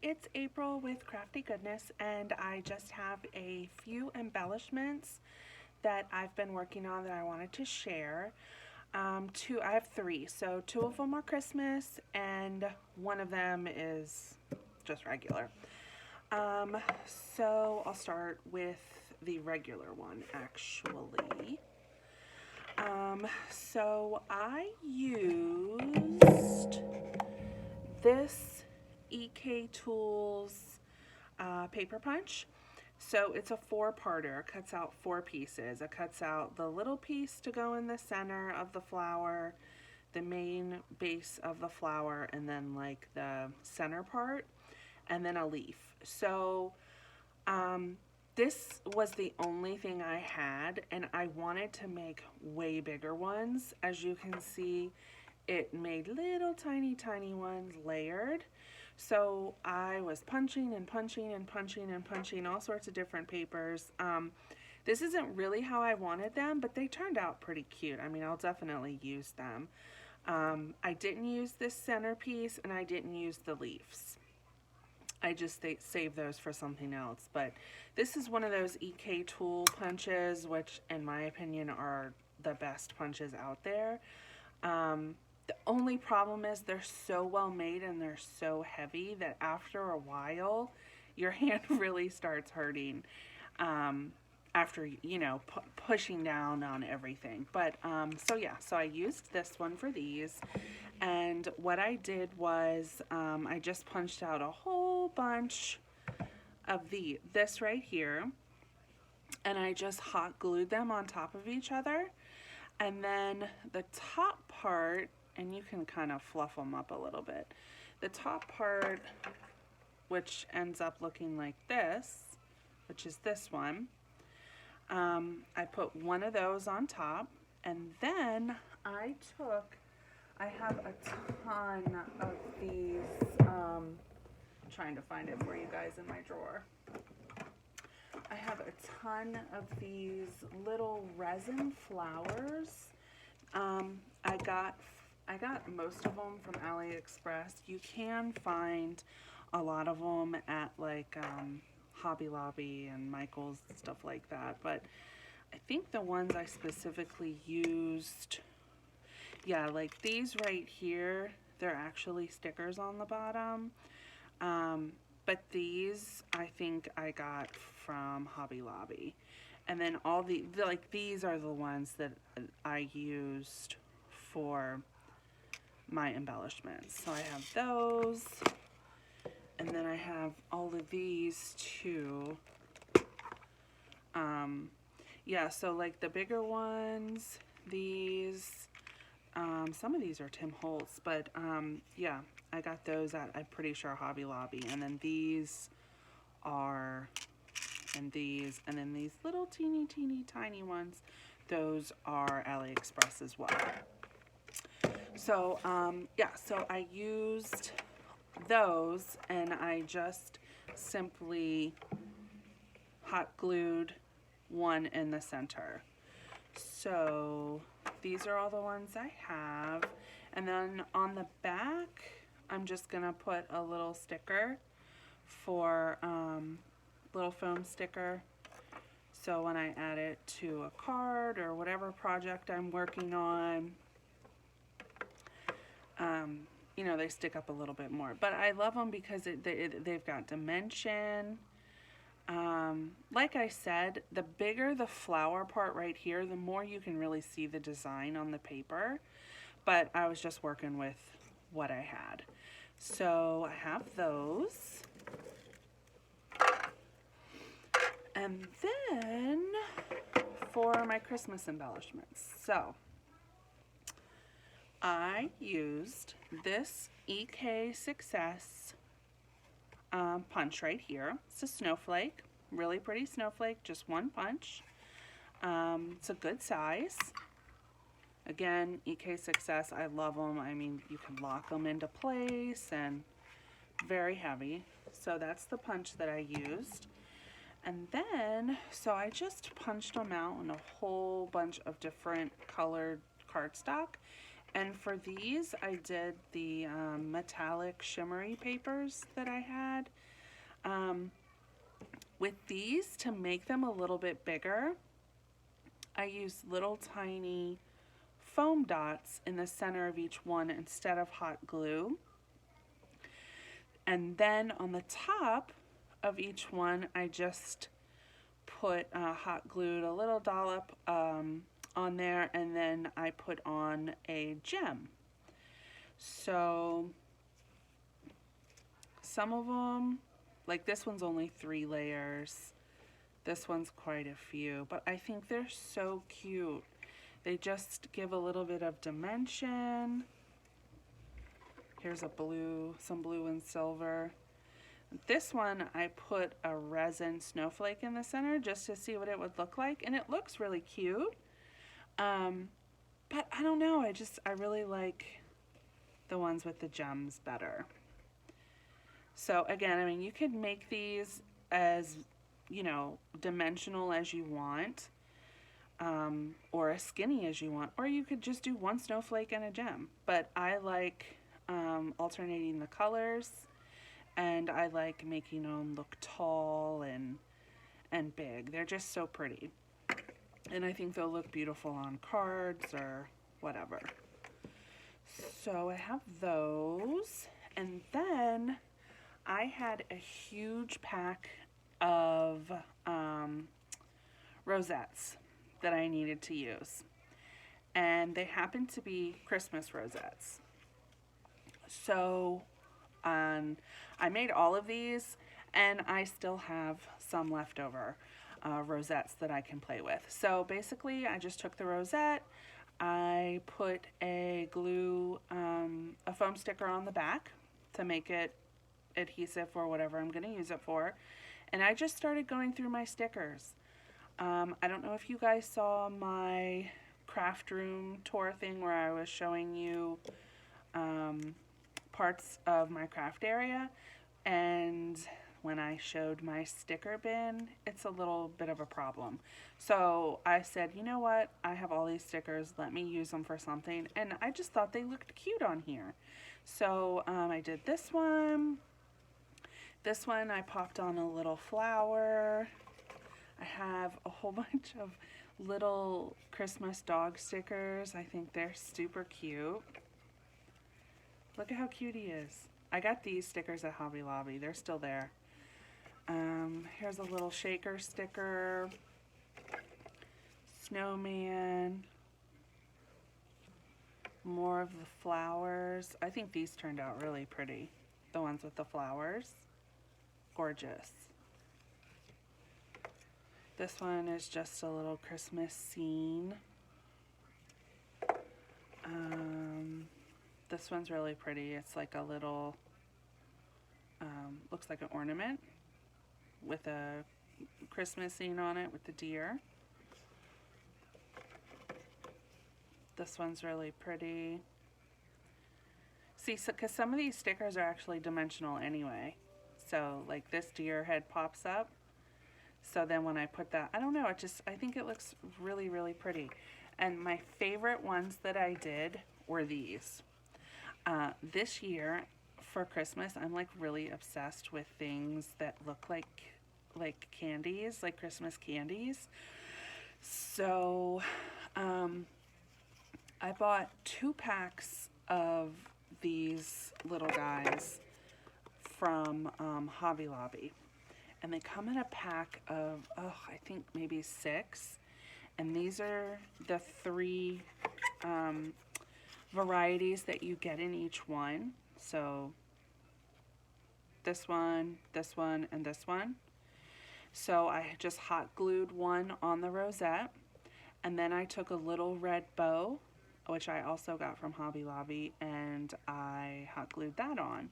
it's April with Crafty Goodness, and I just have a few embellishments that I've been working on that I wanted to share. I have three, so two of them are Christmas, and one of them is just regular. Um, so I'll start with the regular one, actually. So I used this EK Tools paper punch. So it's a four-parter. It cuts out four pieces. It cuts out the little piece to go in the center of the flower, the main base of the flower, and then like the center part, and then a leaf. So this was the only thing I had, and I wanted to make way bigger ones. As you can see, it made little tiny ones layered. So I was punching and punching and punching and punching all sorts of different papers. This isn't really how I wanted them, but they turned out pretty cute. I mean, I'll definitely use them. I didn't use this centerpiece, and I didn't use the leaves. I just saved those for something else. But this is one of those EK tool punches, which in my opinion are the best punches out there. The only problem is they're so well made and they're so heavy that after a while your hand really starts hurting after, you know, pushing down on everything. But so I used this one for these. And what I did was I just punched out a whole bunch of this right here, and I just hot glued them on top of each other. And then the top part, and you can kind of fluff them up a little bit, the top part, which ends up looking like this, which is this one, I put one of those on top, and then I have a ton of these, trying to find it for you guys in my drawer. I have a ton of these little resin flowers. I got most of them from AliExpress. You can find a lot of them at like Hobby Lobby and Michael's and stuff like that. But I think the ones I specifically used, yeah, like these right here, they're actually stickers on the bottom. But these I think I got from Hobby Lobby. And then all these are the ones that I used for my embellishments. So I have those, and then I have all of these too. Yeah, so like the bigger ones, these, some of these are Tim Holtz, but yeah, I got those at, I'm pretty sure, Hobby Lobby. And then these are, and then these little teeny tiny ones, those are AliExpress as well. So yeah, so I used those, and I just simply hot glued one in the center. So these are all the ones I have, and then on the back I'm just gonna put a little sticker for little foam sticker, so when I add it to a card or whatever project I'm working on, you know, they stick up a little bit more. But I love them because they've got dimension. Like I said, the bigger the flower part right here, the more you can really see the design on the paper. But I was just working with what I had. So I have those. And then for my Christmas embellishments. So I used this EK Success punch right here. It's a snowflake, really pretty snowflake, just one punch. It's a good size. Again, EK Success, I love them. I mean, you can lock them into place, and very heavy. So that's the punch that I used. And then, so I just punched them out in a whole bunch of different colored cardstock, And for these, I did the metallic shimmery papers that I had. With these, to make them a little bit bigger, I used little tiny foam dots in the center of each one instead of hot glue. And then on the top of each one, I just put hot glued a little dollop on there, and then I put on a gem. So some of them, like this one's only 3 layers. This one's quite a few, but I think they're so cute. They just give a little bit of dimension. Here's a blue, some blue and silver. This one, I put a resin snowflake in the center just to see what it would look like, and it looks really cute. But I don't know, I really like the ones with the gems better. So again, I mean, you could make these as, you know, dimensional as you want, or as skinny as you want, or you could just do one snowflake and a gem. But I like alternating the colors, and I like making them look tall and big. They're just so pretty. And I think they'll look beautiful on cards or whatever. So I have those. And then I had a huge pack of rosettes that I needed to use. And they happened to be Christmas rosettes. So I made all of these, and I still have some left over rosettes that I can play with. So basically, I just took the rosette, I put a foam sticker on the back to make it adhesive for whatever I'm going to use it for, and I just started going through my stickers. I don't know if you guys saw my craft room tour thing where I was showing you parts of my craft area, and when I showed my sticker bin, it's a little bit of a problem. So I said, you know what, I have all these stickers, let me use them for something, and I just thought they looked cute on here. So I did this one. This one I popped on a little flower. I have a whole bunch of little Christmas dog stickers. I think they're super cute. Look at how cute he is. I got these stickers at Hobby Lobby. They're still there. Here's a little shaker sticker. Snowman. More of the flowers. I think these turned out really pretty. The ones with the flowers. Gorgeous. This one is just a little Christmas scene. This one's really pretty. It's like a little, looks like an ornament with a Christmas scene on it with the deer. This one's really pretty. See, so, because some of these stickers are actually dimensional anyway. So, like this deer head pops up. So then when I put that, I don't know, I think it looks really, really pretty. And my favorite ones that I did were these. This year, for Christmas, I'm like really obsessed with things that look like candies, like Christmas candies. So, I bought 2 packs of these little guys from Hobby Lobby. And they come in a pack of, I think maybe 6. And these are the 3 varieties that you get in each one. So this one, and this one. So I just hot glued one on the rosette. And then I took a little red bow, which I also got from Hobby Lobby, and I hot glued that on.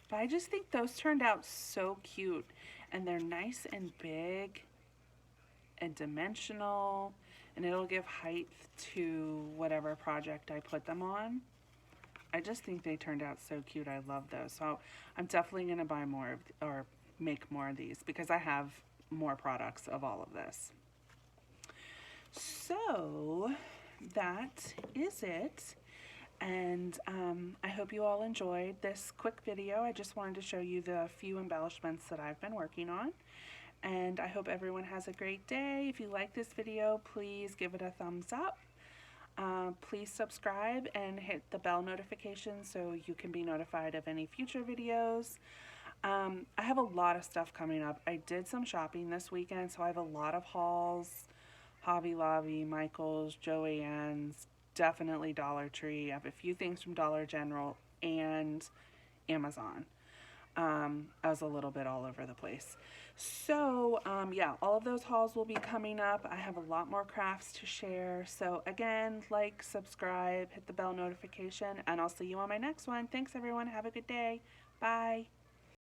But I just think those turned out so cute, and they're nice and big and dimensional, and it'll give height to whatever project I put them on. I just think they turned out so cute. I love those. So I'm definitely going to buy more or make more of these because I have more products of all of this. So that is it. And I hope you all enjoyed this quick video. I just wanted to show you the few embellishments that I've been working on. And I hope everyone has a great day. If you like this video, please give it a thumbs up. Please subscribe and hit the bell notification so you can be notified of any future videos. I have a lot of stuff coming up. I did some shopping this weekend, so I have a lot of hauls. Hobby Lobby, Michael's, Joann's, definitely Dollar Tree. I have a few things from Dollar General and Amazon. I was a little bit all over the place. So, yeah, all of those hauls will be coming up. I have a lot more crafts to share. So, again, like, subscribe, hit the bell notification, and I'll see you on my next one. Thanks, everyone. Have a good day. Bye.